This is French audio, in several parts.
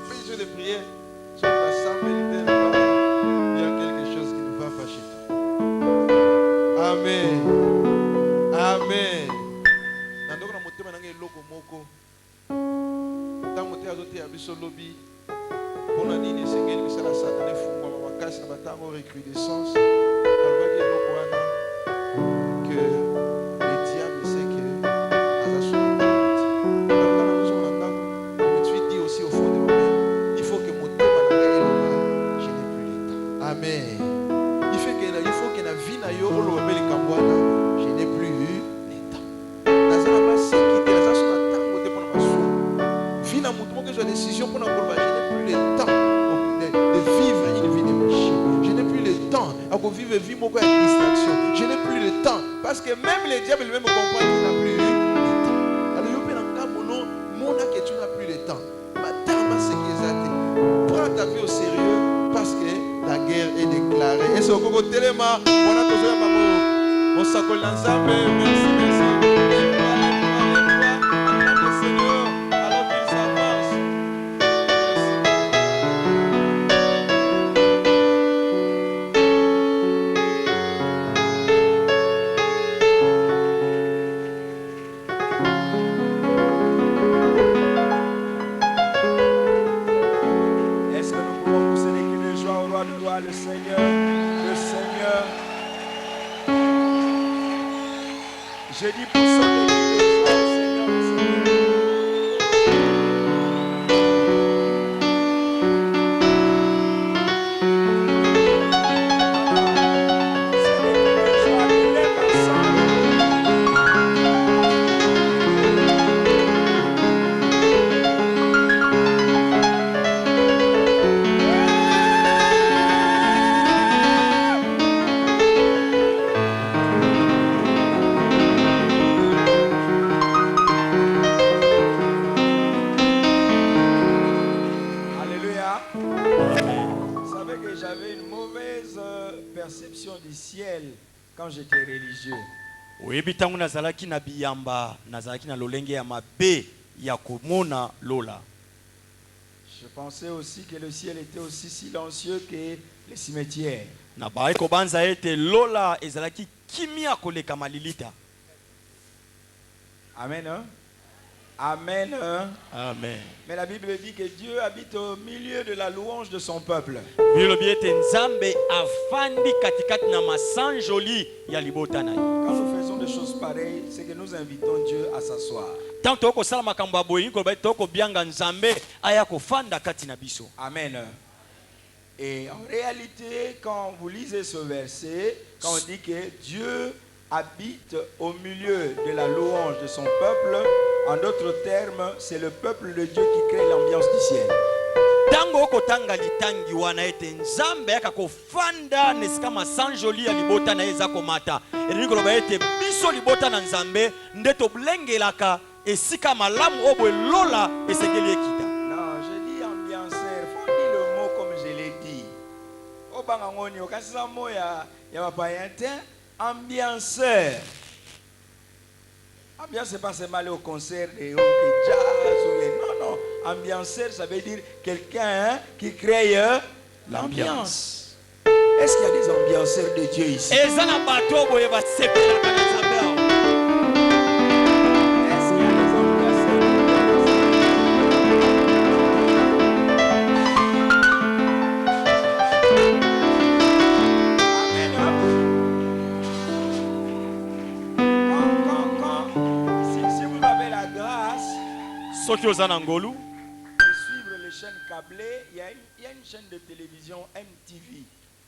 besoin de prier. Sur la santé, il y a quelque chose qui ne va pas chez toi. Amen. Amen. Nandoko na motema nanga eloko moko. Tango te azote ya biso lobi. Pona nini sengeli bisala satane fungwa makasi na batango recrudescence. Alobaki eloko wana que le diable sait que aussi au fond de moi-même, il faut que mon thème je n'ai plus le temps. Amen. Il faut que la vie na yo je n'ai plus le temps. Nazala pas s'inquiéter, nazala sur la tango de pour ma soeur. Vie na mutu que j'ai décision pour na je n'ai plus le temps de vivre une vie de péché. Je n'ai plus le temps à vivre une vie de distraction. Je n'ai plus le temps parce que même les diables lui-même comprennent qu'il n'a plus le temps. Alors il y a que tu n'as plus le temps. Prends ta vie au sérieux parce que la guerre est déclarée. Et c'est au Coco Téléma, on a besoin de mon sac l'ensemble. Merci, merci. Seigneur, alors qu'il s'avance. Le Seigneur, je dis pour ça du ciel quand j'étais religieux. Oui, bitangu nazalaki na biyamba, nazalaki na lolenge ya mabe ya komona lola. Je pensais aussi que le ciel était aussi silencieux que les cimetières. Na bae ko banza ete lola ezalaki kimia koleka malilita. Amen. Hein? Amen. Hein? Amen. Mais la Bible dit que Dieu habite au milieu de la louange de son peuple. Quand nous faisons des choses pareilles, c'est que nous invitons Dieu à s'asseoir. Amen. Et en réalité, quand vous lisez ce verset, quand on dit que Dieu habite au milieu de la louange de son peuple, en d'autres termes, c'est le peuple de Dieu qui crée l'ambiance du ciel. Tango kotanga litangi wana ete nzambe akakofanda nesikama sanjoli ya libota na eza komata. Eri koloba ete biso libota na nzambe ndeto blengelaka esika malamu obwe lola esengeli ekita. Non, je dis ambianceur, faut dire le mot comme je l'ai dit. Obanga ngoni okasisa mo ya bapayente ambianceur. Ambiance, c'est pas seulement aller au concert de jazz ou non, non. Ambianceur, ça veut dire quelqu'un qui crée l'ambiance. Est-ce qu'il y a des ambianceurs de Dieu ici? Est-ce qu'il y a des ambianceurs de Dieu? De suivre les chaînes câblées, il y a une chaîne de télévision MTV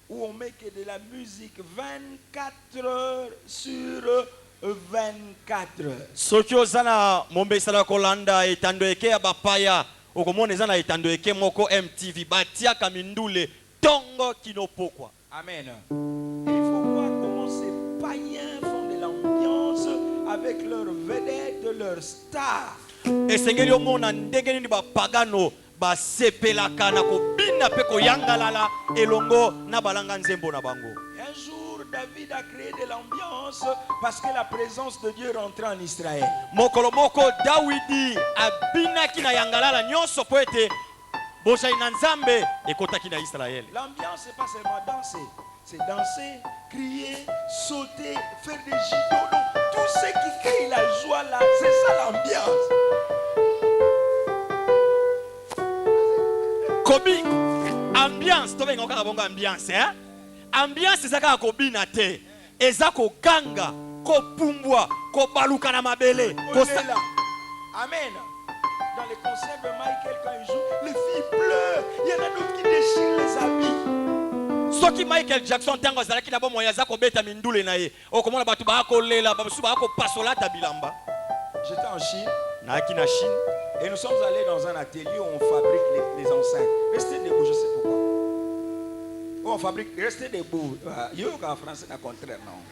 où on met que de la musique 24 heures sur 24. Sokyo zana mombe sala kolanda etando eke ya bapaya okomone zana etando eke moko MTV batia kamindule tongo kinopokwa. Amen. Il faut voir comment ces païens font de l'ambiance avec leurs vedettes, leurs stars. Esengeli omona ndenge nini bapagano basepelaka na kobina pe koyangalala elongo na balanga nzembo na bango. Un jour David a créé de l'ambiance parce que la présence de Dieu rentrait en Israël. Mokolo moko Dawidi abina kina yangalala nyonso po ete boshali na nzambe ekotaki na Israël. L'ambiance, c'est pas seulement danser. C'est danser, crier, sauter, faire des gigots. Donc, tout ce qui crée la joie là, c'est ça l'ambiance. Kobi ambiance to benga kaka bongo ambiance hein. Ambiance ezaka kobina te. Ezako ganga, ko pumbwa, ko baluka na mabele. On est là. Amen. Dans les concerts de Michael, quand il joue, les filles pleurent. Il y en a d'autres qui déchirent les habits. Soki Michael Jackson tango azalaki na bomo yaza ko beta mindule na ye. Okomona batu ba ko lela, ba suba ko pasola ta bilamba. J'étais en Chine. Na ki na Chine. Et nous sommes allés dans un atelier où on fabrique les enceintes. Restez debout, je sais pourquoi. Où on fabrique, restez debout. Yo, en français, c'est le contraire, non.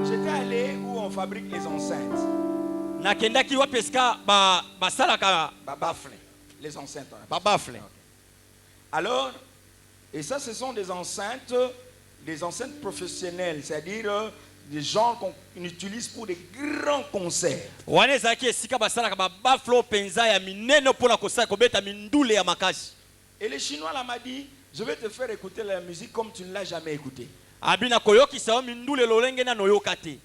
J'étais allé où on fabrique les enceintes. Na kendaki wa peska ba salaka Ba baffle. Les enceintes. ba bafle. Alors, et ça, ce sont des enceintes professionnelles, c'est-à-dire des gens qu'on utilise pour des grands concerts. Wane zaki esika ba salaka ba baflo penza ya minene pona kosala kobeta mindule ya makasi. Et le Chinois là m'a dit, je vais te faire écouter la musique comme tu ne l'as jamais écoutée. Abina koyoki sa mindule lolenge na noyokate.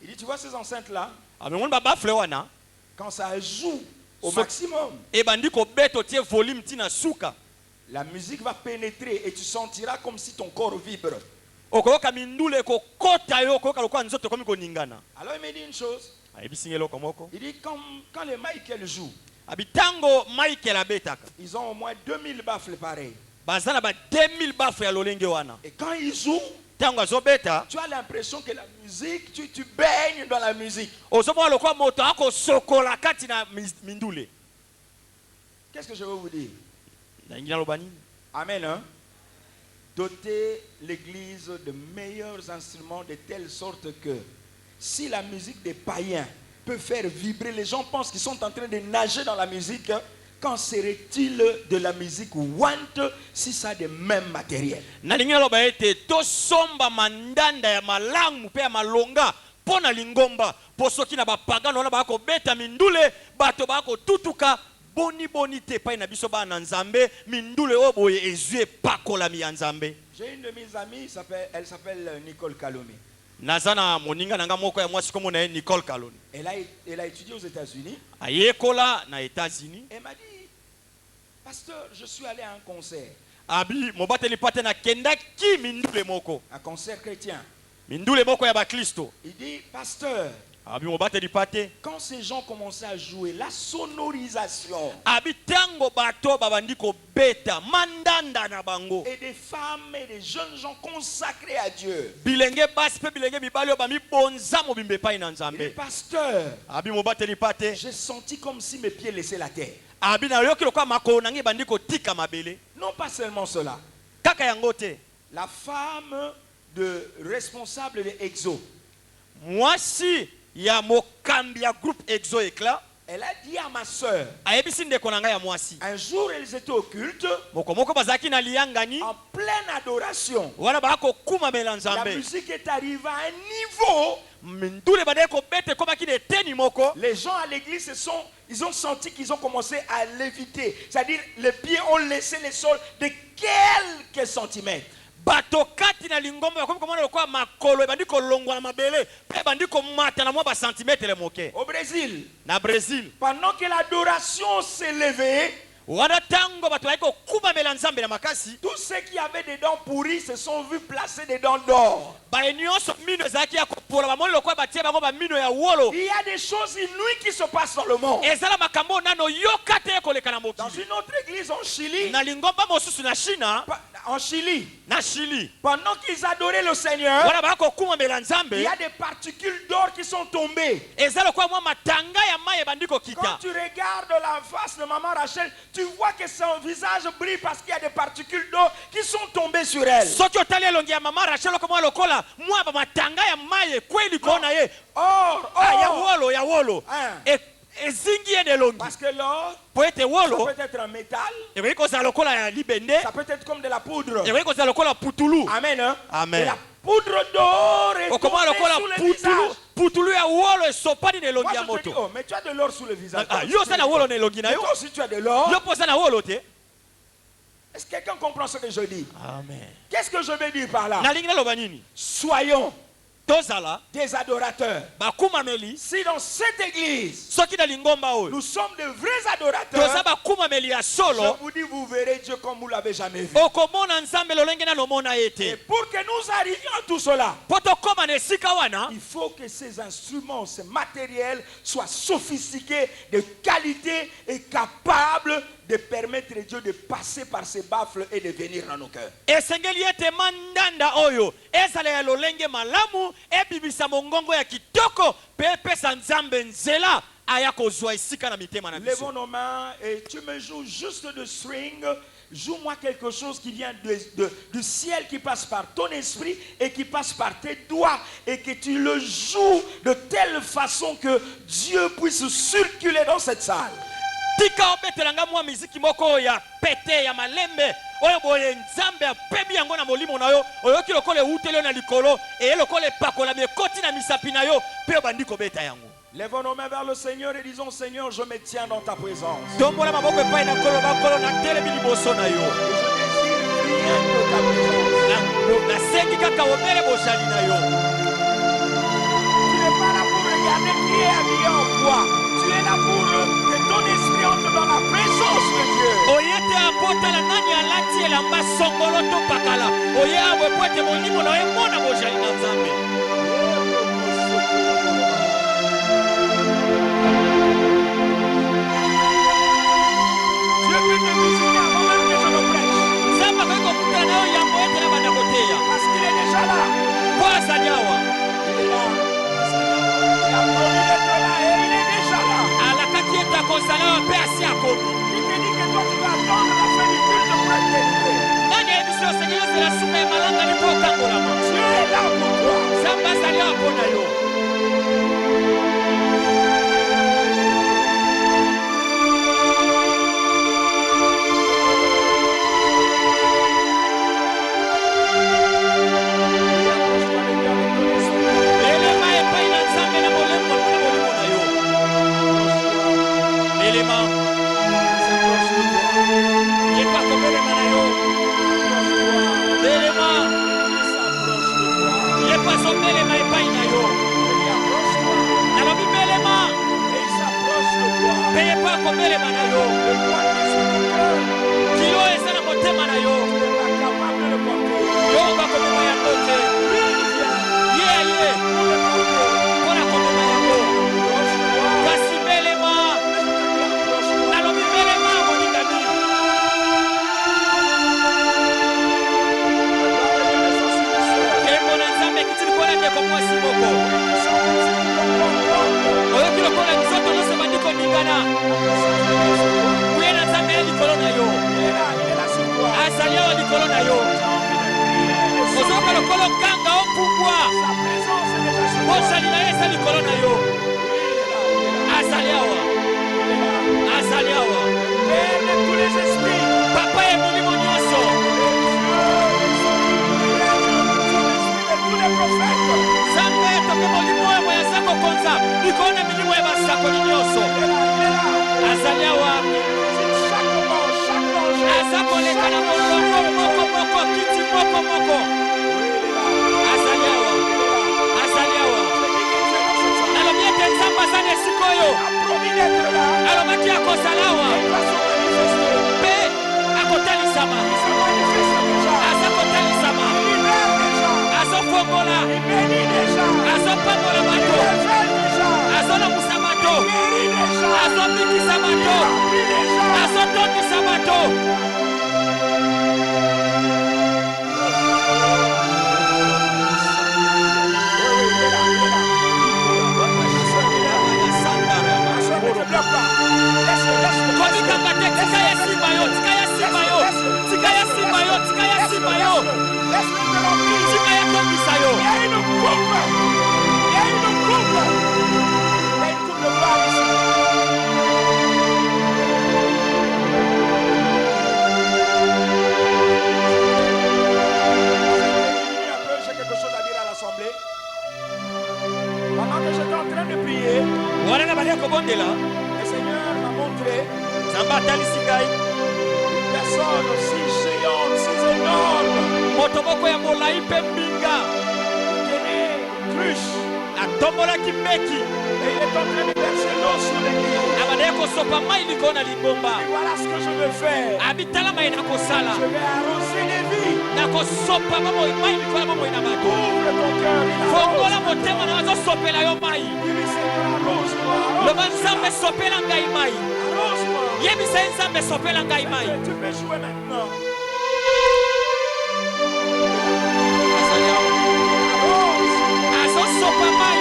Il dit, tu vois ces enceintes là, Amemon ba bafle wana quand ça joue au maximum, e bandi ko beto tie volume tina suka. la musique va pénétrer et tu sentiras comme si ton corps vibre. Okoyoka mindule ko kota yo ko lokwa nzoto komi ko ningana. Alors il m'a dit une chose, Ayebisingelo komoko. il dit quand les Michael jouent, Abitango Michael abetaka. ils ont au moins 2000 baffles pareils. Bazana ba 2000 bafle ya lolenge wana. Et quand ils jouent, Tango azobeta tu as l'impression que la musique, tu baignes dans la musique. ozomo lokwa moto ako sokola kati na mindule. Qu'est-ce que je veux vous dire? Na ingina lobani. Amen. Hein? Doter l'église de meilleurs instruments de telle sorte que si la musique des païens peut faire vibrer, les gens pensent qu'ils sont en train de nager dans la musique. Qu'en serait-il de la musique want si ça a des mêmes matériels? Na lingina loba ete to somba mandanda ya malamu pe ya malonga pona lingomba posoki na bapagano wana bako beta mindule bato bako tutuka boni te pa na biso ba na nzambe mindule oboye ezue pakola mi nzambe. J'ai une de mes amies, elle s'appelle Nicole Kalomé. Nazana moninga nanga moko ya mwasi komo na Nicole Kaloni. Elle a étudié aux États-Unis. Ayekola na États-Unis. Elle m'a dit, pasteur, je suis allé à un concert. Abi mobateli pate na kendaki mindule moko. Un concert chrétien. Mindule moko ya ba Kristo. Il dit, pasteur, Abi mobateli pate. quand ces gens commençaient à jouer, la sonorisation Abi tango bato babandi ko beta mandanda na bango. et des femmes et des jeunes gens consacrés à Dieu. Bilenge basi pe bilenge mibali ba mi bonza mobimbe pa ina Il dit, nzambe. pasteur, Abi mobateli pate. j'ai senti comme si mes pieds laissaient la terre. Abi na yoki lokwa makolo nangi bandi ko tika mabele. Non pas seulement cela. Kaka yango te. La femme de responsable de Exo, Mwasi ya mokambi ya groupe Exo Ekla. elle a dit à ma soeur, Ayebisi ndeko nanga ya mwasi. un jour ils étaient au culte, Moko bazaki na liangani. en pleine adoration. Wana bako kuma mela La nzambe. musique est arrivée à un niveau. Mindule bade ko bete koma ki de teni moko. Les gens à l'église ils ont senti qu'ils ont commencé à léviter. C'est-à-dire, les pieds ont laissé le sol de quelques centimètres. Bato kati na lingombo ya komona lokwa makolo bandi ko longwa na mabele pe bandi ko mata na mwa ba centimètre moke. Au Brésil, Na Brésil. pendant que l'adoration s'est levée, Wana tango bato ko kuma mela nzambe na makasi. tous ceux qui avaient des dents pourries se sont vus placer des dents d'or. Ba nyonso mino zaki ya kopola ba moni lokwa batie bango ba mino ya wolo. Il y a des choses inouïes qui se passent dans le monde. Ezala makambo nano yokate ko leka na Dans mokili. une autre église en Chili, Na lingomba mosusu na China, na Chili. pendant qu'ils adoraient le Seigneur, Wana ba ko kuma mela il nzambe. y a des particules d'or qui sont tombées. Ezala kwa mwa matanga ya maye bandi ko Quand kita. tu regardes la face de maman Rachel, tu vois que son visage brille parce qu'il y a des particules d'eau qui sont tombées sur elle. Soki otali elongi ya mama Rachel ko mwa lokola mwa ba matanga ya maye kweli kona ye. Or, Ya wolo. Hein. Ezingi ye elongi. Parce que l'or, Po ete ça wolo. peut être un métal, Ewe ko za lokola ya libende. ça peut être comme de la poudre. Ewe ko za lokola putulu. Amen. Hein? Amen. Et la poudre d'or est Okoma tombée lokola sur le putulu. visage. putulu ya wolo esopani na elongi Moi, ya je te dis, moto. oh, mais tu as de l'or sous le visage. Yo sa na wolo na elongi na Mais yo. toi aussi, tu as de l'or. Yo posa na wolo te. Est-ce que quelqu'un comprend ce que je dis? Amen. Qu'est-ce que je veux dire par là? Nalingi na loba nini? Soyons Tozala des adorateurs. bakumameli. Si dans cette église, Soki na lingomba oyo. nous sommes de vrais adorateurs, Toza bakumameli ya je solo. vous dis, vous verrez Dieu comme vous l'avez jamais vu. Okomona nzambe lolenge na lomona Et ete. pour que nous arrivions à tout cela, Poto koma na esika wana. il faut que ces instruments, ces matériels soient sophistiqués, de qualité et capables de permettre à Dieu de passer par ces baffles et de venir dans nos cœurs. Esengeli ete mandanda oyo. Ezala ya lolenge malamu. Ebibisa mongongo ya kitoko. Pepe sa nzambe nzela. Aya kozwa esika na mitema na biso. Lèvons nos mains et tu me joues juste de string. Joue-moi quelque chose qui vient du ciel, qui passe par ton esprit et qui passe par tes doigts. Et que tu le joues de telle façon que Dieu puisse circuler dans cette salle. Tika obetelanga mwa miziki moko ya pete ya malembe. Oyo boye nzambe apebi yango na molimo na yo. Oyo ki lokole utele na likolo. E lokole pakola mekoti na misapi na yo. Pe bandi kobeta yango. Lèvons nos mains vers le Seigneur et disons, Seigneur, je me tiens dans ta présence. Tombola maboko epai na kolo bakolo na telemi liboso na yo. Je désire rien de ta présence. Na sengi kaka obele bozali na yo. Tu n'es pas là pour regarder qui est habillé en quoi. Tu es là pour que ton esprit entre dans la présence de Dieu. Oyete apota la nani alati elamba songolo to pakala. Oye abwe poete molimo na emona bozali na nzambe. Dieu peut te visiter avant même que je le prêche. Zamba kwa kukutana na yo yango ete na banda koteya. Parce qu'il est déjà là. Kwa azali awa. Il est là. Il a promis d'être là et il est déjà là. Alakati ete akozala wa pe asi akomi. Il te dit que toi tu vas attendre la fin du culte pour être délivré. Nani ayebiso Seigneur zela suka ya malanga ni kwa kangolama. Dieu est là pour toi. Zamba azali awa pona yo. Elema epai na nzambe na molemo na molimo na yo. Elema. Yepa kobelema na yo. Elema. Yepa zobelema epai na yo. Nalobi belema. Pe yepa kobelema na yo. Kilo eza na motema na yo. Yo bakobema yango te. Ye. Mpona kobema yango. Kasi belema. Nalobi belema moningami. Kembo na nzambe ekiti likola ndeko mwasi moko. Oyoki lokola nzoto nyonso bandi koningana. Kuye na nzambe ye likolo na yo. Azali awa likolo na yo. Ozoka lokolo kanga opumbwa. Bozali na ye eza likolo na yo. Azali awa. Azali awa. Papa ye milimo nyonso. Nzambe toke molimo oyo boye aza kokonza likolo na milimo ya basakoli nyonso. Azali awa. Aza koleka na molongo moko kiti moko. Azali awa. Azali awa. Nalobi ete nzambe azali esika oyo. Alobaki akozala awa. Mpe akotalisama. Aza kotalisama. Azofongola. Azopambola bato. Azolamusa bato. Azobikisa bato. Azotondisa bato. Komikanga te, tika ya simba yo. Tika ya komisa yo. Il y a une j'étais en train de prier, wana na balia kobondela le Seigneur m'a montré nzambe atalisi ngai une personne si géante, si énorme, moto moko ya molai mpe mbinga tenait une cruche. atombolaki meki Et il est en train de verser l'eau sur l'église. abandaki kosopa mai likolo na libomba Et voilà ce que je vais faire. abitala mai na kosala Je vais arroser les vies. na kosopa mai likolo ya bomoi na bato Ouvre ton cœur. Il fongola arrose. motema na azosopela yo mai Dis-lui, Seigneur, arrose-moi. loba nzambe sopela ngai mai Arrose-moi. yebisa ye nzambe sopela ngai mai Tu peux jouer maintenant. Arrose. azosopa mai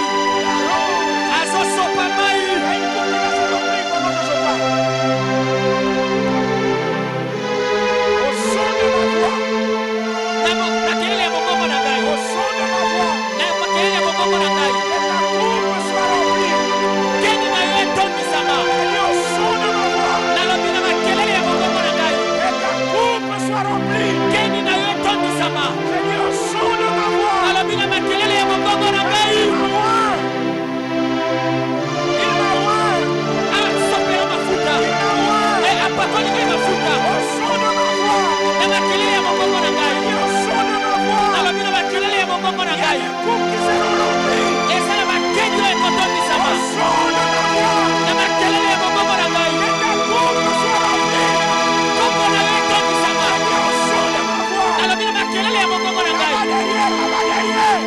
azosopa mai Il y a une coupe qui va se remplir pendant que je parle. Au son de ma voix. na kelele ya mongongo na ngai Au son de ma voix. na kelele ya mongongo na ngai Que ta coupe soit remplie. keni na yo etondisama Et au son de ma voix. nalobi na makelele ya mongongo na ngai Que ta coupe soit remplie. keni na yo etondisama Je dis au son de ma voix. nalobi na makelele ya mongongo na ngai Il m'a oint. Il m'a oint. asopela mafuta Il m'a oint. apakoli ngai mafuta Au son de ma voix. na makelele ya mongongo na ngai Et au son de ma voix. nalobi na makelele ya mongongo na Il y a ngai des coupes qui seront remplies. eza na bakeni oyo ekotondisama Au son de ma voix. na makelele ya mongongo na ngai Que ta coupe soit remplie. kombo na yo etondisama Et au son de ma voix. nalobi na makelele ya mongongo na ngai Là-bas derrière, là-bas derrière.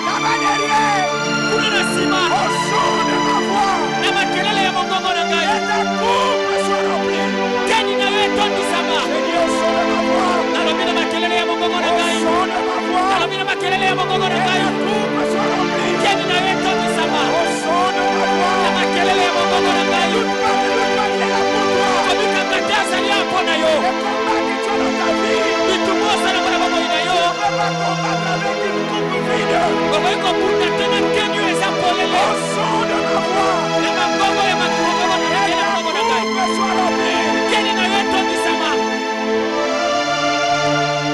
Là-bas derrière. kuna na nsima Au son de ma voix. na makelele ya mongongo na ngai Que ta coupe soit remplie. keni na yo etondisama Je dis au son de ma voix. nalobi na makelele ya mongongo na Au ngai son de ma voix. nalobi na makelele ya mongongo na Que ngai ta coupe soit remplie. keni na yo etondisama Au son de ma na voix. makelele ya mongongo na ngai Toute part de la part, il est là pour toi. obikanga te azali ya mpo na yo Le combat que tu as dans ta vie, bitumbu osalaka na bomoi na yo tu ne peux pas combattre avec une coupe vide. okoki kobuta te na nkeni oyo eza polele Au son de ma voix. na makongo ya makongo na ngai na kongo na ngai Que soit remplie. keni na yo etondisama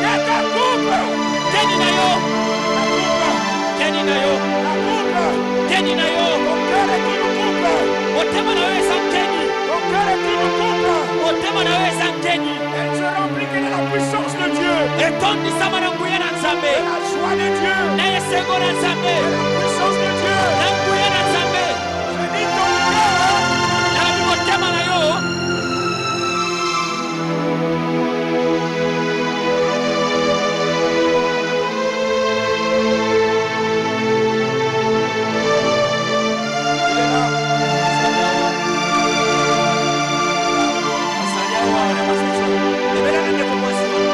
Que ta coupe. keni na yo La coupe. keni na yo La coupe. keni na yo Ton cœur est une coupe. motema na yo eza nkeni Ton cœur est une coupe. motema na yo eza nkeni Elle se remplit que de la puissance de Dieu. etondisama na nguya na nzambe De la joie de Dieu. na esengo na nzambe De la puissance de Dieu. na nguya na nzambe Je dis ton cœur. nalobi motema na yo Il est là. ebelaka ndeko mwasi wana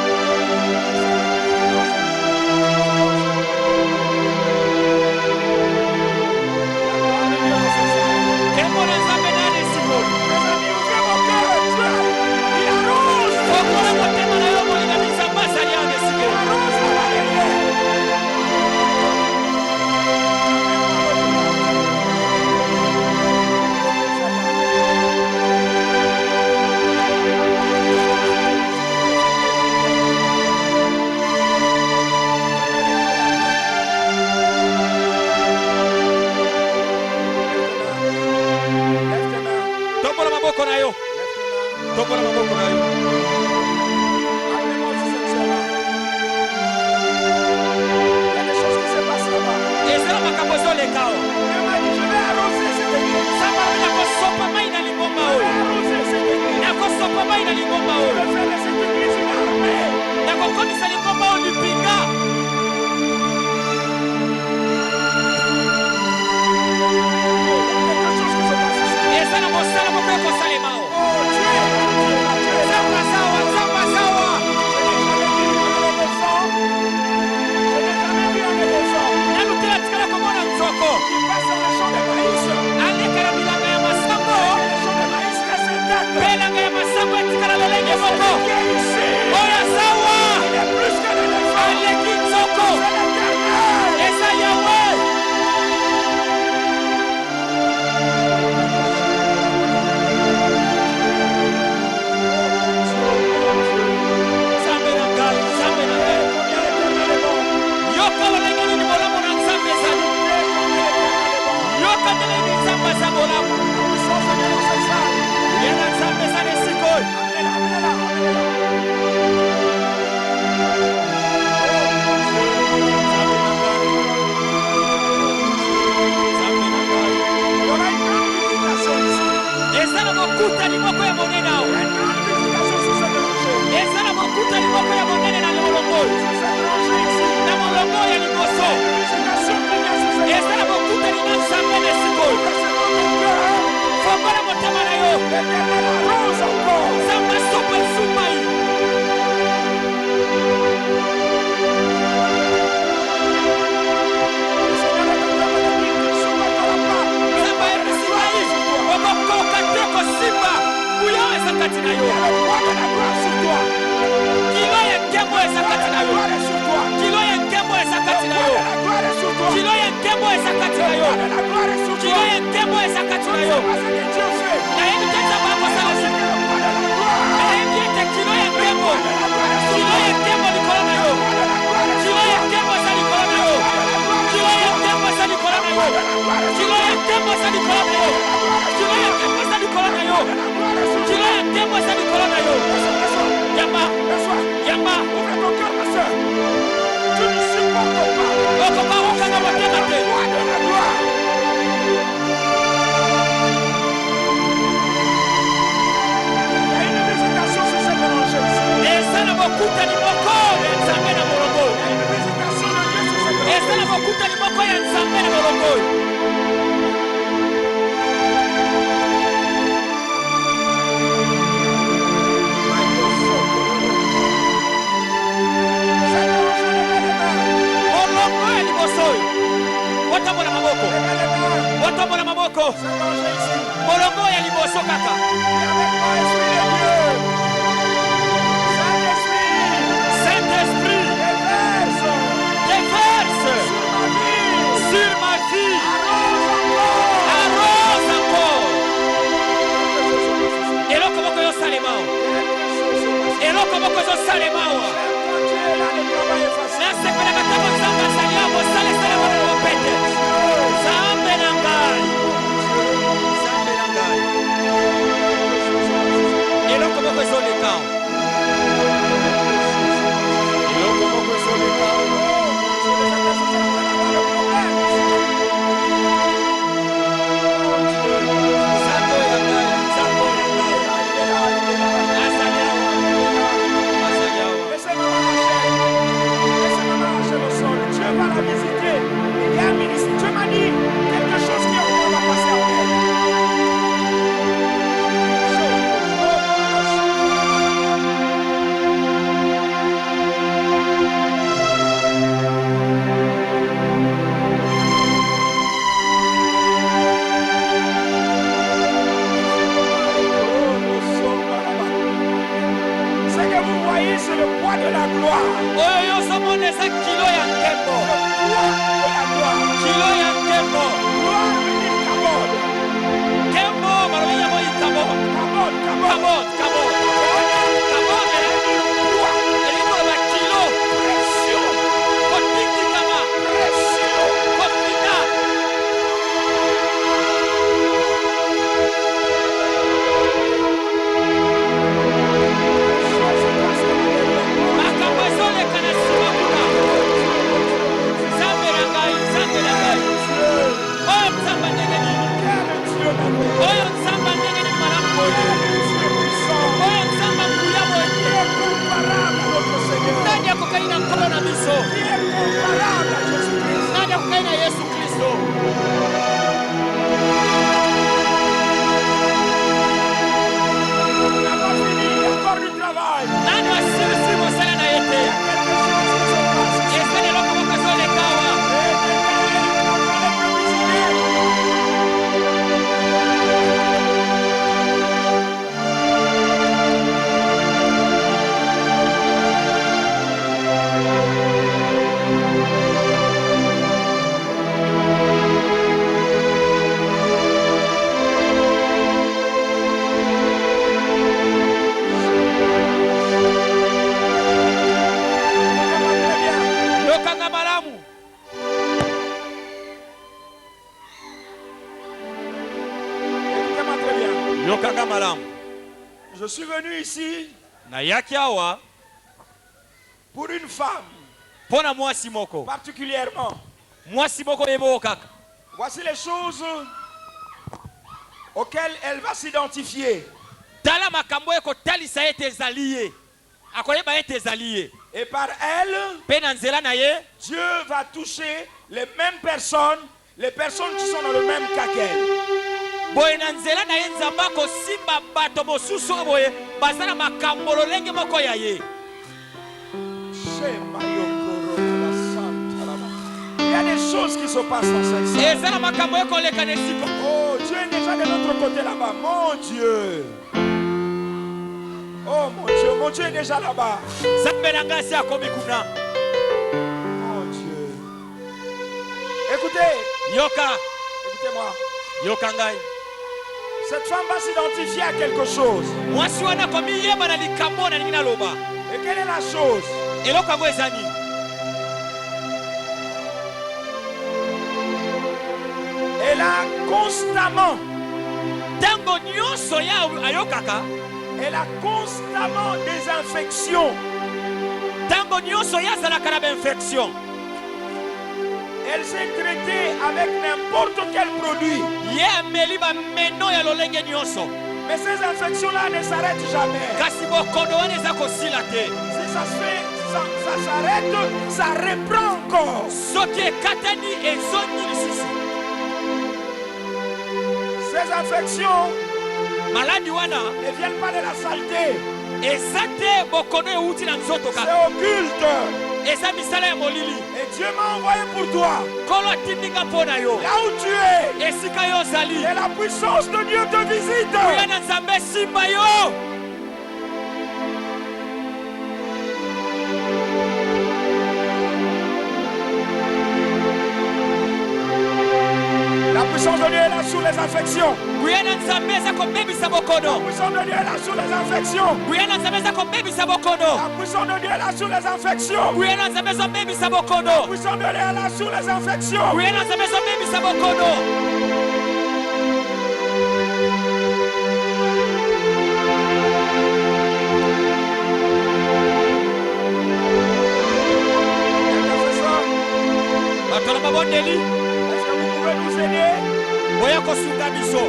kati na yo. Il y a le poids de la gloire sur toi. Kilo ya nkembo eza kati na La yo. gloire est sur toi. Kilo ya nkembo eza kati na Le poids yo. de la gloire est sur toi. Kilo ya nkembo eza kati na Le yo. poids de la gloire est sur Kilo toi. ya nkembo eza kati na yo. C'est ce que Dieu fait. Na yebi te nzambe akosala C'est sika. que le poids de la gloire. Na yebi ete kilo ya nkembo. Le poids de la gloire est sur Kilo toi. ya nkembo likolo na yo. Le poids de la gloire est sur Kilo ya nkembo eza likolo na yo. Kilo ya nkembo eza likolo na yo. Kilo ya nkembo eza likolo na yo. Kilo ya nkembo eza likolo na yo. Kilo ya nkembo eza likolo na yo. Yamba, yamba. Ouvre ton cœur, ma soeur. Tu ne supportes pas. Okoka okanga motema te. Le poids de la gloire. Il y a une visitation sur cette évangile. Eza na bokutani moko ya nzambe na molongo. Il y a une visitation de Dieu sur cette évangile. Eza na bokutani moko ya nzambe na molongo. Molongo ya liboso oyo. Botambola maboko. Botambola maboko. Molongo ya liboso kaka. Saint-Esprit, déverse sur ma vie. Arrose encore. Eloko moko yo salemao. Eloko moko yo salemao. Nasepelaka ntango nzambe azali awa mosala esalema na lopete. Nzambe na ngai. Nzambe na ngai. Eloko moko ezoleka. Eloko moko ezoleka. Nzambe ya ngai. Nzambe ya ngai. Azali awa. Azali awa. Laissez-moi marcher le sol. Dieu va la visiter. Il y a un ministre. Dieu m'a dit quelque chose qui va passer en elle. Ce que vous voyez, c'est le poids de la gloire. Oyo yozomona eza kilo ya nkembo. Poids de la gloire. Kilo ya nkembo. Gloire veut dire kabod. Nkembo balobi yango ikabod. Kabod, kabod. Kabod, kabod. Kabod elingi koloba kilo. Pression, Kotikikama. pression. Kofina. Makambo ezoleka na nsima kuna. Nzambe na ngai, nzambe na ngai. Oyo nzambe ndenge nini? Oyo nzambe ndenge nini malamu boye? Oyo nzambe nguya boye. Nani akokani na nkolo na biso? Nani akokani na Yesu Kristo? Nani asilisi mosala na ye te? Ezali eloko moko ezoleka awa. Yokanga malamu. Écoutez-moi très bien. Yokanga malamu. Je suis venu ici Nayaki awa pour une femme mpona mwasi moko. particulièrement. Mwasi moko yebo kaka. Voici les choses auxquelles elle va s'identifier. Tala makambo ekotalisa ete ezali ye. Akoyeba ete ezali ye. Et par elle, Mpe na nzela na ye, Dieu va toucher les mêmes personnes, les personnes qui sont dans le même cas qu'elle. boye na nzela na ye nzambe akosimba bato mosusu oyo boye baza na makambo lolenge moko ya ye. Il y a des choses qui se passent dans cette salle. Eza na makambo ekoleka na esiko. Oh, Dieu est déjà de notre côté là-bas. Mon Dieu. Oh mon Dieu est déjà là-bas. Nzambe na ngai asi akomi kuna. Mon Dieu. Écoutez, Yoka, écoutez-moi. yoka ngai. Cette femme va s'identifier à quelque chose. Mwasi wana komi yeba na likambo na ningi naloba. Et quelle est la chose? Eloko yango ezani. Elle a constamment, Tango nyonso ya ayokaka. elle a constamment des infections. Tango nyonso ya azalaka na infection. Elle s'est traitée avec n'importe quel produit. Ye ameli bameno ya lolenge nyonso. Mais ces infections-là ne s'arrêtent jamais. Kasi bokono wana eza kosila te. Si ça se fait, ça s'arrête, ça reprend encore. Soki ekatani ezongi lisusu. Ces infections Maladi wana ne viennent pas de la saleté. eza te bokono euti na nzoto C'est kaka. occulte. Eza misala ya molili. Et Dieu m'a envoyé pour toi. Kolo atindinga mpo na yo. Là où tu es. Esika yo ozali. Et la puissance de Dieu te visite. Kuya na Nzambe simba yo. La puissance de Dieu est là sur les infections. Kuya na Nzambe eza kobebisa La bokono. puissance de Dieu est là sur les infections. Kuya na Nzambe eza kobebisa bokono. La puissance de Dieu est là sur les infections. Kuya na Nzambe ezobebisa La bokono. puissance de Dieu est là sur les infections. Kuya na Nzambe ezobebisa bokono. Bato na babondeli Est-ce que vous pouvez nous aider? boya kosunga biso.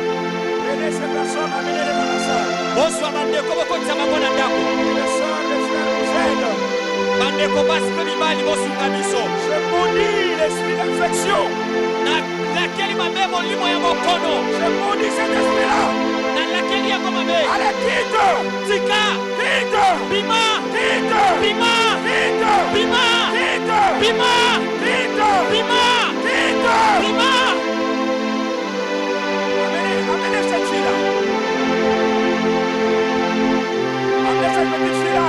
Aider ces personnes à venir dans la salle. Bozwa bandeko bokotisa bango na ndako. Les sœurs, les frères nous aident. Bandeko basi mpe mibali bosunga biso. Je maudis l'esprit d'infection. Nalakeli mabe molimo ya bokono. Je maudis cet esprit-là. Nalakeli yango mabe. Allez, quitte! Tika. Quitte! Bima. Quitte! Bima. Quitte! Bima. Quitte! Bima. Quitte! Bima. Quitte! Bima. Amenez cette fille-là. Amenez cette petite fille-là.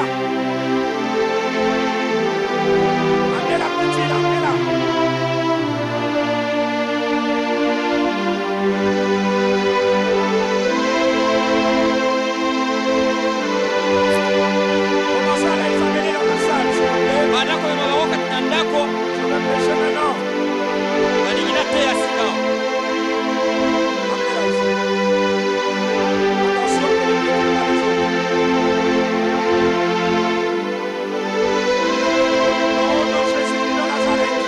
Amenez la petite fille-là, amenez-la. Commencez à les amener dans la salle, s'il vous plaît. Bandako ya mabango kati na ndako. Je vais prêcher maintenant. Balingi na te ya sika. Amenez-la ici. Attention, que les pieds ne pas les autres. Au nom de Jésus de Nazareth,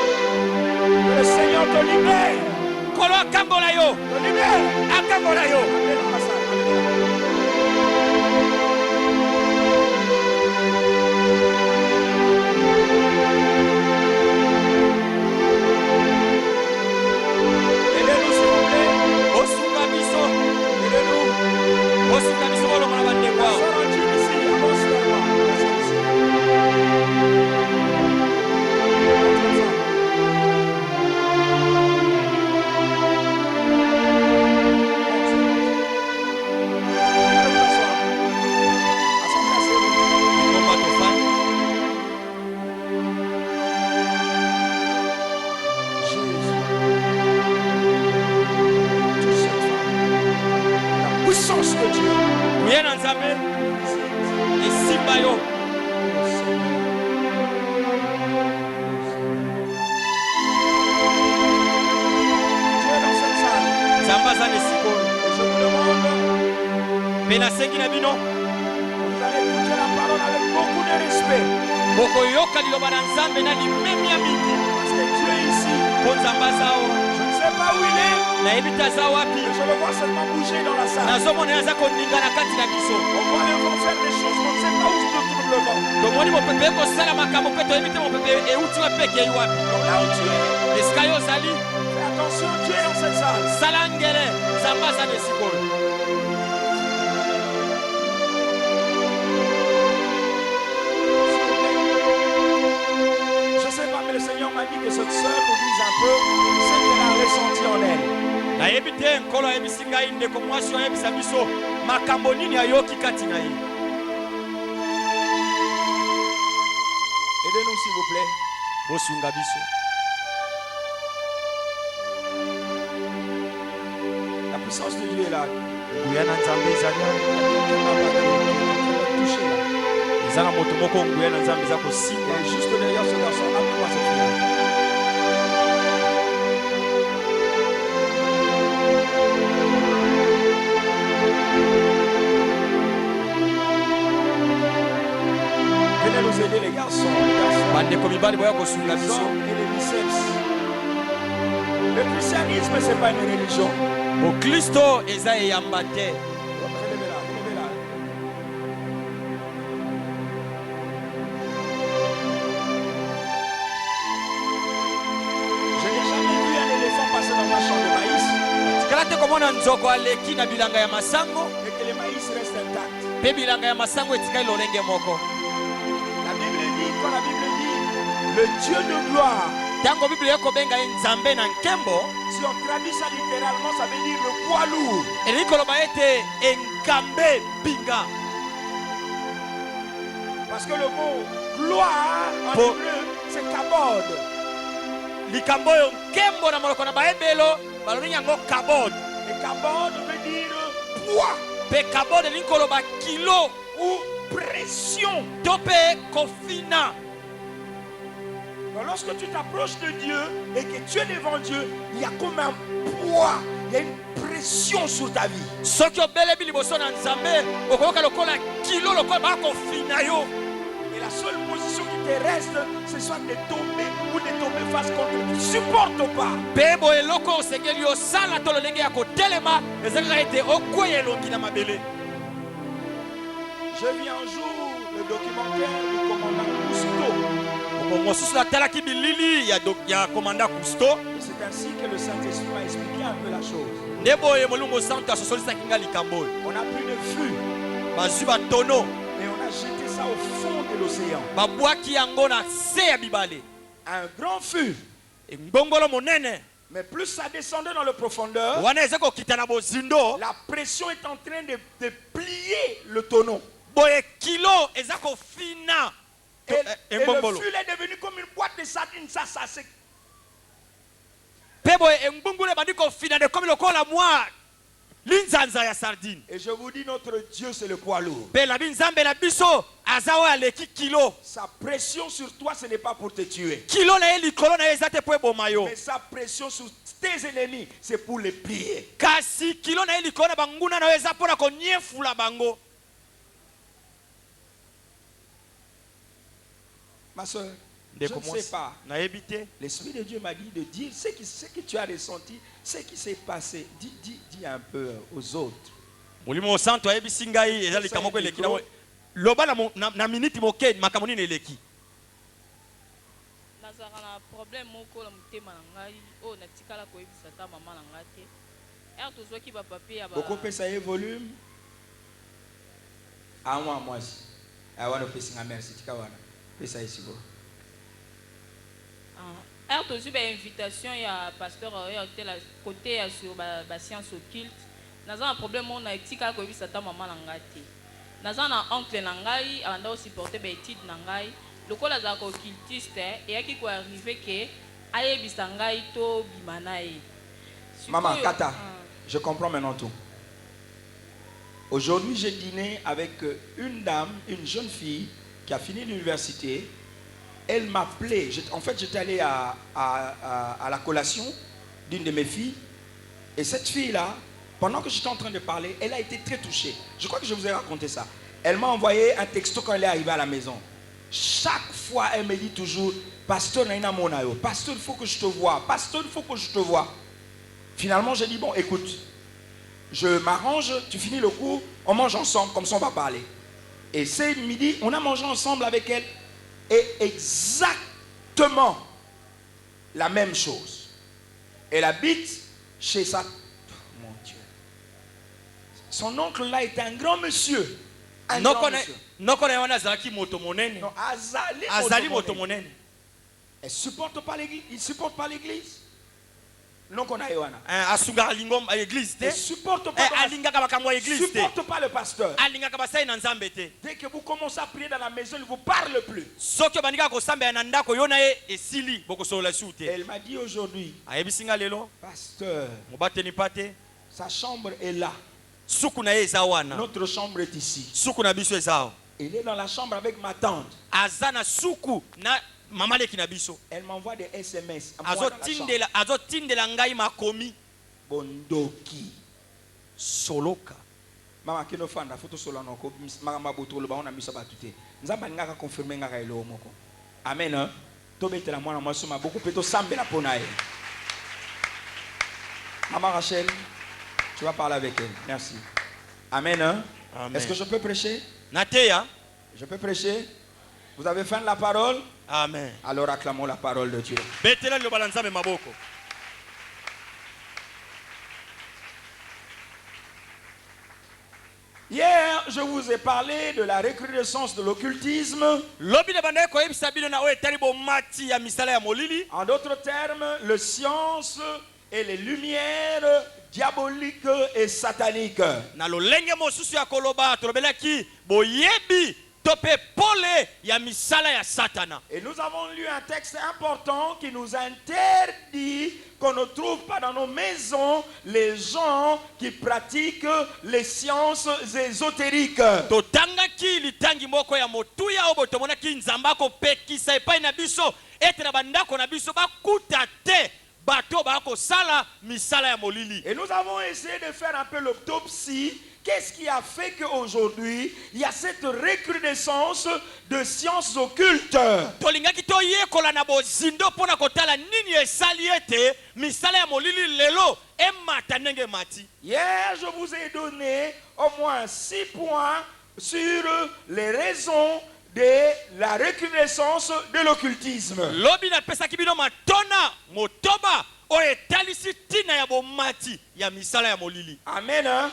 que le Seigneur te libère. Kolo akangola yo. Te libère. Akangola yo. Amenez dans la salle. Amenez-la. Aidez-nous, s'il vous plaît. Bosunga biso. Aidez-nous. Bosunga biso bolongo na bandeko awa. Sors en Dieu ici. Avance vers moi. Reste ici. Comme ça. Ngomba tofani. Puissance de Dieu. Kuya na Nzambe esimba yo. Dieu est dans cette salle. Nzambe aza na esika oyo. Et je vous demande, Mpe nasengi na bino vous allez écouter la parole avec beaucoup de respect. bokoyoka liloba na Nzambe na limemi ya mingi. Parce que Dieu est ici. Mpo Nzambe aza awa. Je ne sais pas où il est, Nayebi te aza wapi. mais je le vois seulement bouger dans la salle. Nazomona aza koninga na kati na biso. On voit les vents faire des choses, on ne sait pas où se trouve le vent. Tomoni mopepe ekosala makambo mpe toyebi te mopepe euti wapi ekei wapi. Donc là où tu es, Esika yo ozali fais attention, Dieu est dans cette salle. sala ngele Nzambe aza na esika oyo. Je ne sais pas, mais le Seigneur m'a dit que cette sœur nous dise un peu ce qu'elle a ressenti en elle. Nayebi te nkolo ayebisi ngai ndeko mwasi oyo ayebisa biso makambo nini ayoki kati na ye. s'il vous plaît. bosunga biso. La puissance de Dieu est là. Nguya na Nzambe ezali awa. Touché là. Eza na moto moko nguya na Nzambe eza kosimba. Et juste derrière ce garçon, appelle-moi cette fille-là. Venez nous aider les garçons. Bandeko mibali boya kosunga Les biso. hommes et les biceps. Le christianisme, ce n'est pas une religion. Bokristo eza eyamba te. Relevez-la, relevez-la. Je n'ai jamais vu un éléphant passer dans un champ de maïs Tikala te komona nzoko aleki na bilanga ya masango et que le maïs reste intact. pe bilanga ya masango etikali lolenge moko. La Bible dit, quand la Bible dit, le Dieu de gloire, Tango Biblia ekobenga ye Nzambe na nkembo, si on traduit ça littéralement, ça veut dire le poids lourd. elingi koloba ete enkambe binga. Parce que le mot gloire en Pour- hébreu, c'est kabod. Likambo oyo nkembo na moloko na bayebelo balobi yango kabod. Et kabod veut dire poids Pe kabod elingi koloba kilo ou pression. to pe kofina. Donc, lorsque tu t'approches de Dieu et que tu es devant Dieu, il y a comme un poids, il y a une pression sur ta vie. Soki obelebi liboso na Nzambe okoyoka lokola kilo lokola bakofina yo. Et la seule position qui te reste, c'est soit de tomber ou de tomber face contre lui. Tu ne supportes pas. Pe boye eloko osengeli osala to lolenge ya kotelema ezalaka ete okweya elongi na mabele. J'ai vu un jour le documentaire du commandant Cousteau. Mosusu natalaki bilili ya komanda Cousteau. Et c'est ainsi que le Saint-Esprit m'a expliqué un peu la chose. Nde boye molungu santo asosolisaki nga likambo oyo. On a pris le fût Bazwi batono et on a jeté ça au fond de l'océan. babwaki yango na se ya bibale. Un grand fût. Ngongolo monene Mais plus ça descendait dans le profondeur, wana eza kokita na bozindo, la pression est en train de plier le tonneau. boye kilo eza kofina Et le engbongolo. fût est devenu comme une boîte de sardines. Ça c'est... Pe boye engbungulu ebandi kofina de komi lokola mwa linzanza ya sardine. Et je vous dis, notre Dieu, c'est le poids lourd. Pe labi Nzambe na biso aza oyo aleki kilo. Sa pression sur toi, ce n'est pas pour te tuer. Kilo na ye likolo na ye eza te po eboma yo. Mais sa pression sur tes ennemis, c'est pour les plier. Kasi kilo na ye likolo na banguna na yo eza mpona konyefula bango. Ma soeur, je ne sais pas. nayebi te. L'Esprit de Dieu m'a dit de dire ce que tu as ressenti, ce qui s'est passé. Dis un peu aux autres. Molimo santo ayebisi ngai eza likambo moko eleki na loba na miniti moke makambo nini eleki. nazalaka na problème moko na motema na ngai oyo natikala koyebisa ta mama na ngai te ere tozwaki bapapier ya Beaucoup pesa ye volume. À moi. I want to pesa nga merci tika wana. Pesa ici bo. ere tozwi bainvitation ya pasteur oyo otela kote ya sur bascience occulte naza na problème oyo na etikala koyebisa ta mama na ngai te naza na oncle na ngai abanda osupporte baétude na ngai lokola azalaka occultiste eyaki koarrive ke ayebisa ngai to bima na ye. Maman, Sikoyo- Kata, je comprends maintenant tout. Aujourd'hui, j'ai dîné avec une dame, une jeune fille qui a fini l'université. Elle m'appelait. En fait, j'étais allé à la collation d'une de mes filles. Et cette fille-là, pendant que j'étais en train de parler, elle a été très touchée. Je crois que je vous ai raconté ça. Elle m'a envoyé un texto quand elle est arrivée à la maison. Chaque fois, elle me dit toujours, Pasteur Naina Monayo, Pasteur, il faut que je te voie. Pasteur, il faut que je te voie. Finalement, j'ai dit, bon, écoute, je m'arrange, tu finis le cours, on mange ensemble, comme ça on va parler. Et c'est midi, on a mangé ensemble avec elle, et exactement la même chose. Elle habite chez sa... Oh, mon Dieu. Son oncle là était un grand monsieur. Un grand monsieur. Noko na wana azalaki moto monene. Non, Azali Azali moto moto monene. monene. Elle supporte pas l'église. Il supporte pas l'église. Non qu'on a yoana. asungaka lingomba église Ne te supporte pas. alingaka makambo ya église te Supporte pas le pasteur. alingaka basali na nzambe te Dès que vous commencez à prier dans la maison, il ne vous parle plus. soki obandika kosambela na ndako yo na ye esili bokosolola su te Elle m'a dit aujourd'hui, ayebisi nga lelo pasteur, mobateli pa te sa chambre est là. suku na ye eza wana Notre chambre est ici. suku na biso eza awa Il est dans la chambre avec ma tante. aza na suku na mama leki na biso Elle m'envoie des SMS. à moi dans la chambre. azotindela ngai makomi Bondoki. soloka Mama kino fanda photo solo noko mama botolo ba ona misa batute. Nzamba ngaka confirmer ngaka elo moko. Amen. Hein? To betela mwana mwaso ma beaucoup peto sambela pona ye. Maman Rachel, tu vas parler avec elle. Merci. Amen. Hein? Amen. Est-ce que je peux prêcher? nateya Je peux prêcher? Vous avez faim de la parole? amen Alors acclamons la parole de Dieu. betela liloba la nzambe maboko Hier, je vous ai parlé de la recrudescence de l'occultisme. lobi na bandaki koyebisa bino na oyo etali bomati ya misala ya molili En d'autres termes, les sciences et les lumières diaboliques et sataniques. na lolenge mosusu ya koloba tolobelaki boyebi to mpe pole ya misala ya satana Et nous avons lu un texte important qui nous interdit qu'on ne trouve pas dans nos maisons les gens qui pratiquent les sciences ésotériques. totangaki litangi moko ya motuya oyo boye tomonaki nzambe akopekisa epai na biso ete na bandako na biso bakuta te bato bakosala misala ya molili Et nous avons essayé de faire un peu l'autopsie. Qu'est-ce qui a fait qu'aujourd'hui, il y a cette recrudescence de sciences occultes? tolingaki toyekola na bozindo mpo na kotala nini esali ete misala ya molili lelo emata ndenge emati Hier, je vous ai donné au moins 6 points sur les raisons de la recrudescence de l'occultisme. lobi napesaki bino matona motoba oyo etalisi ntina ya bomati ya misala ya molili Amen. Hein?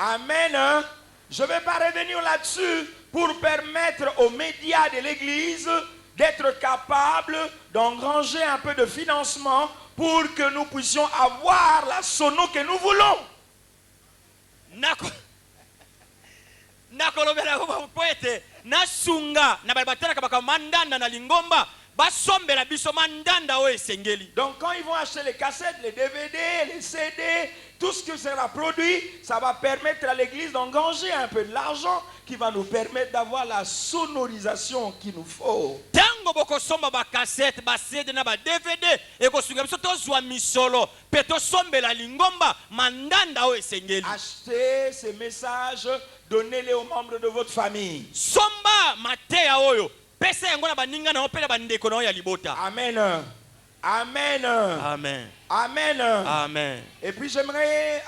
Amen. Hein? Je ne vais pas revenir là-dessus pour permettre aux médias de l'Église d'être capables d'engranger un peu de financement pour que nous puissions avoir la sono que nous voulons. nakolobela po ete nasunga na batalaka baka mandanda na lingomba basombela biso mandanda oyo esengeli Donc quand ils vont acheter les cassettes, les DVD, les CD, tout ce qui sera produit, ça va permettre à l'église d'engranger un peu de l'argent qui va nous permettre d'avoir la sonorisation qu'il nous faut. ntango bokosomba bakasete basede na badvd ekosunga biso tozwa misolo mpe tosombela lingomba mandanda oyo esengeli Achetez ces messages, donnez-les aux membres de votre famille. somba mateya oyo pesa yango na baninga na yo mpe na bandeko na yo ya libota Amen. Amen. amen Amen. amen Et puis j'aimerais,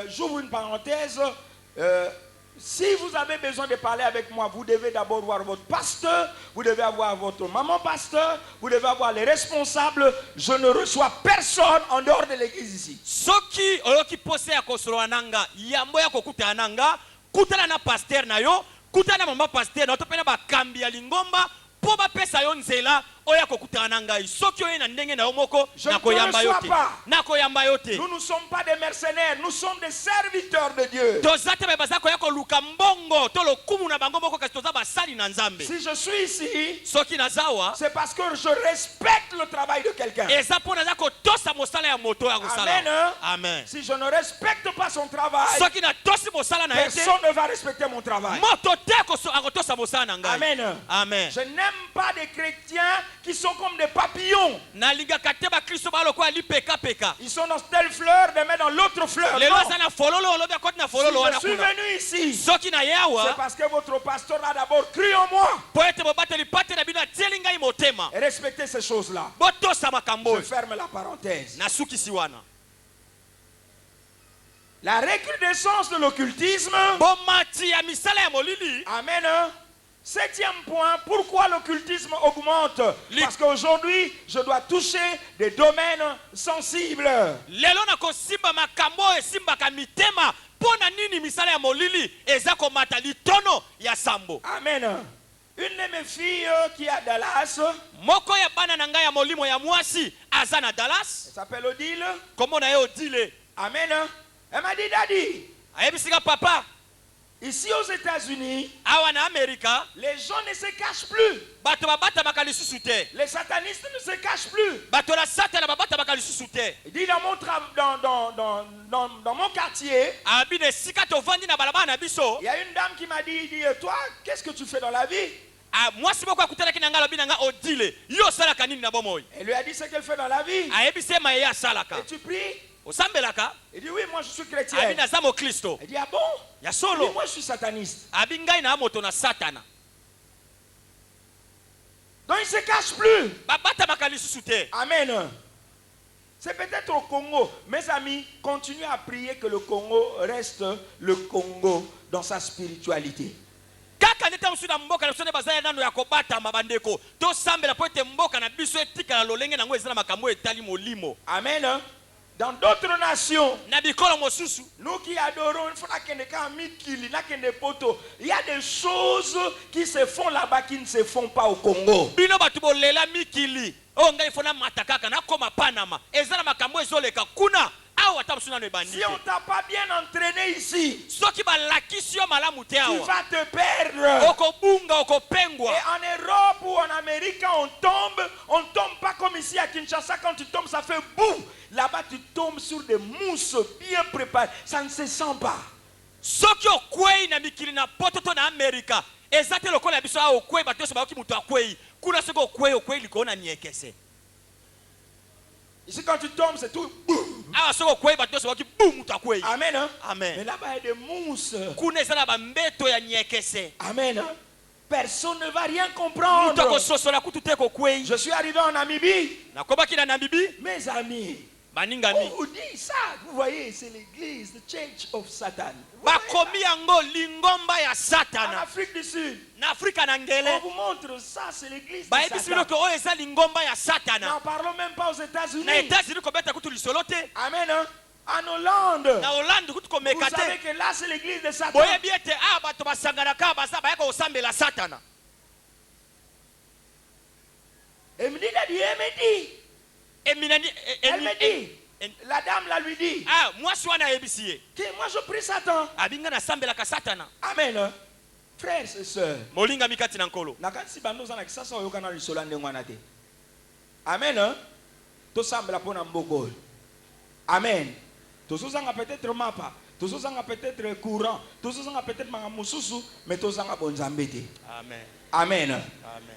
j'ouvre une parenthèse, si vous avez besoin de parler avec moi, vous devez d'abord voir votre pasteur, vous devez avoir votre maman pasteur, vous devez avoir les responsables. Je ne reçois personne en dehors de l'église ici. soki oyoki posa ya kosolola nanga yambo ya kokutana nanga kutana na paster na yo kutana na mama paster na yo to mpe na bakambi ya lingomba mpo bapesa yo nzela oyo ya kokutana na ngai soki oye na ndenge na yo moko Je ne te nakoyamba yo reçois te pas. nakoyamba yo te Nous ne sommes pas des mercenaires, nous sommes des serviteurs de Dieu. toza te baye baza koya koluka mbongo to lokumu na bango moko kasi toza basali na nzambe Si je suis ici, soki nazawa c'est parce que je respecte le travail de quelqu'un. eza mpo naza kotosa mosala ya moto oyo akosala Amen. Hein? amen Si je ne respecte pas son travail, soki natosi mosala na ye te personne ne va respecter mon travail. moto te akotosa mosala na ngai Amen. amen Je n'aime pas des chrétiens qui sont comme des papillons. nalingaka te bakristo balokola lipekapeka Ils sont dans telle fleur, demain dans l'autre fleur. lelo Non. aza na fololo olobi akoti na Si fololo je wana suis kuna venu ici, soki na ye c'est awa parce que votre pasteur a d'abord cru en moi. mpo ete bobateli pate na bino atieli ngai motema Et respectez ces choses-là. botosa makambo Je oyo ferme la parenthèse. nasukisi wana La recrudescence de l'occultisme. bomati ya misala ya molili Amen. Septième point, pourquoi l'occultisme augmente? Parce qu'aujourd'hui, je dois toucher des domaines sensibles. lelo nakosimba makambo oyo esimbaka mitema mpo na nini misala ya molili eza komata litono ya sambo Amen. Une de mes filles qui est à Dallas, moko ya bana na ngai ya molimo ya mwasi aza na Dallas. elle s'appelle Odile. Kombo na ye Odile. Amen. Elle m'a dit, Daddy, Ayebisika papa, ici aux États-Unis, awa na Amerika, les gens ne se cachent plus. bato babata lisusu te. Les satanistes ne se cachent plus. Bato la satana babata lisusu te. Il dit dans mon quartier, Abine sika tovandi na balabala na biso. il y a une dame qui m'a dit, toi, qu'est-ce que tu fais dans la vie? Mwasi moko akutana kinanga lobi nanga Odile. Yo salaka nini na bomoy? Elle lui a dit ce qu'elle fait dans la vie. Ayebise maye salaka. Et tu pries? Osambelaka? Il dit, oui, moi je suis chrétien. Abina zamo Kristo. Elle dit, ah bon? Ya Il solo. dit, moi je suis sataniste. Abingai na moto na satana. Donc il ne se cache plus. Babata lisusu te. Amen. C'est peut-être au Congo. Mes amis, continuez à prier que le Congo reste le Congo dans sa spiritualité. Kaka neta musuda mboka na sone bazaya nano ya kobata mabandeko. To sambela po ete mboka na biso etika na lolenge nango ezala makambo etali molimo. Amen. Dans d'autres nations, Na bikolo mosusu, nous qui adorons, il y a des choses qui se font là-bas qui ne se font pas au Congo. bino batu bolela mikili. O ngai fona matakaka na koma Panama. Ezala makambo ezoleka kuna. Awa tamusuna no ebandi. Si on t'a pas bien entraîné ici, Soki balakisi yo malamu te tu awa. vas te perdre. Okobunga Et okopengwa. en Europe ou en Amérique, quand on tombe pas comme ici à Kinshasa. Quand tu tombes, ça fait boum. Là-bas, tu tombes sur des mousses bien préparées. Ça ne se sent pas. Soki okwei na mikili na pototo na Amerika. Ezate lokola biso a okwei bato so baoki mutu akwei. Kuna soko okwei likona niekese. Ici, quand tu tombes, c'est tout. Boum. Awa soko okwei bato so baoki boum mutu akwei. Amen. Hein? Amen. Mais là-bas, il y a des mousses. Kuna ezala ba mbeto ya niekese. Amen. Hein? Personne ne va rien Mutu comprendre. akososola kutu te kokwei. Je suis arrivé en Namibie. Nakobaki na Namibie. Mes amis, Baningami. on vous dit ça. Vous voyez, c'est l'église, the church of Satan. Vous voyez Bakomi yango lingomba ya ça? En satana. Afrique du Sud, Na Afrika na on ngele. vous montre ça, c'est l'église de Bayebisi bino Satan. ke oyo eza lingomba ya satana. N'en parlons même pas aux Na États-Unis. États-Unis kobeta kutu lisolo te. Amen. Hein? En Hollande, Na Hollande kutu vous komeka savez te. que là, c'est l'église de Satan. Boyebi ete bato basanganaka baza bayaka kosambela satana. Elle me dit, elle me dit, elle me dit, la dame là lui dit, mwasi wana ayebisi ye que moi je prie Satan. abinga nasambelaka satana. Amen. Hein? Frères et sœurs, Molingami kati na nkolo. nakati bando za na kisasa oyokana lisolo ndenge wana te. Amen. Hein? Tosambela pona mboko. Amen. Tozozanga peut-être mapa, tozozanga peut-être courant, tozozanga peut-être mangamususu, mais tozanga bonzambe te. Amen. Amen. Amen.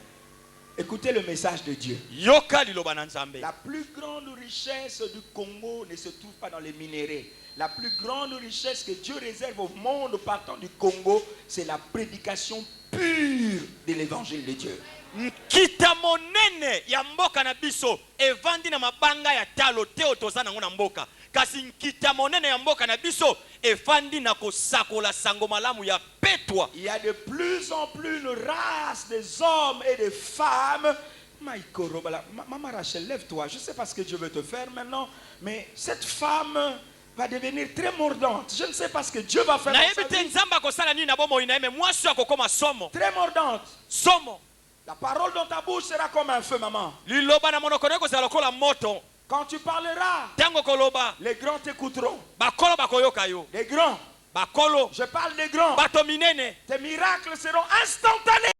Écoutez le message de Dieu. Yoka liloba na Nzambe. La plus grande richesse du Congo ne se trouve pas dans les minéraux. La plus grande richesse que Dieu réserve au monde partant du Congo, c'est la prédication pure de l'évangile de Dieu. Nkita monene ya mboka na biso evandi na mabanga ya talo te otoza nango na mboka. Kasi nkita monene ya mboka na biso evandi na kosakola sango malamu ya petwa. Il y a de plus en plus une race des hommes et des femmes. Maman Rachel, lève-toi. Je ne sais pas ce que Dieu veut te faire maintenant, mais cette femme va devenir très mordante. Je ne sais pas ce que Dieu va faire Na dans sa yebite vie. nzamba kosala nini na bomo ina eme mwasi akokoma somo. Très mordante. Somo. La parole dans ta bouche sera comme un feu, maman. Liloba na monoko ne kozala lokola moto. Quand tu parleras, Tango koloba. les grands t'écouteront. Bakolo bakoyoka yo. Les grands. Bakolo. Je parle des grands. Bato minene. Tes miracles seront instantanés.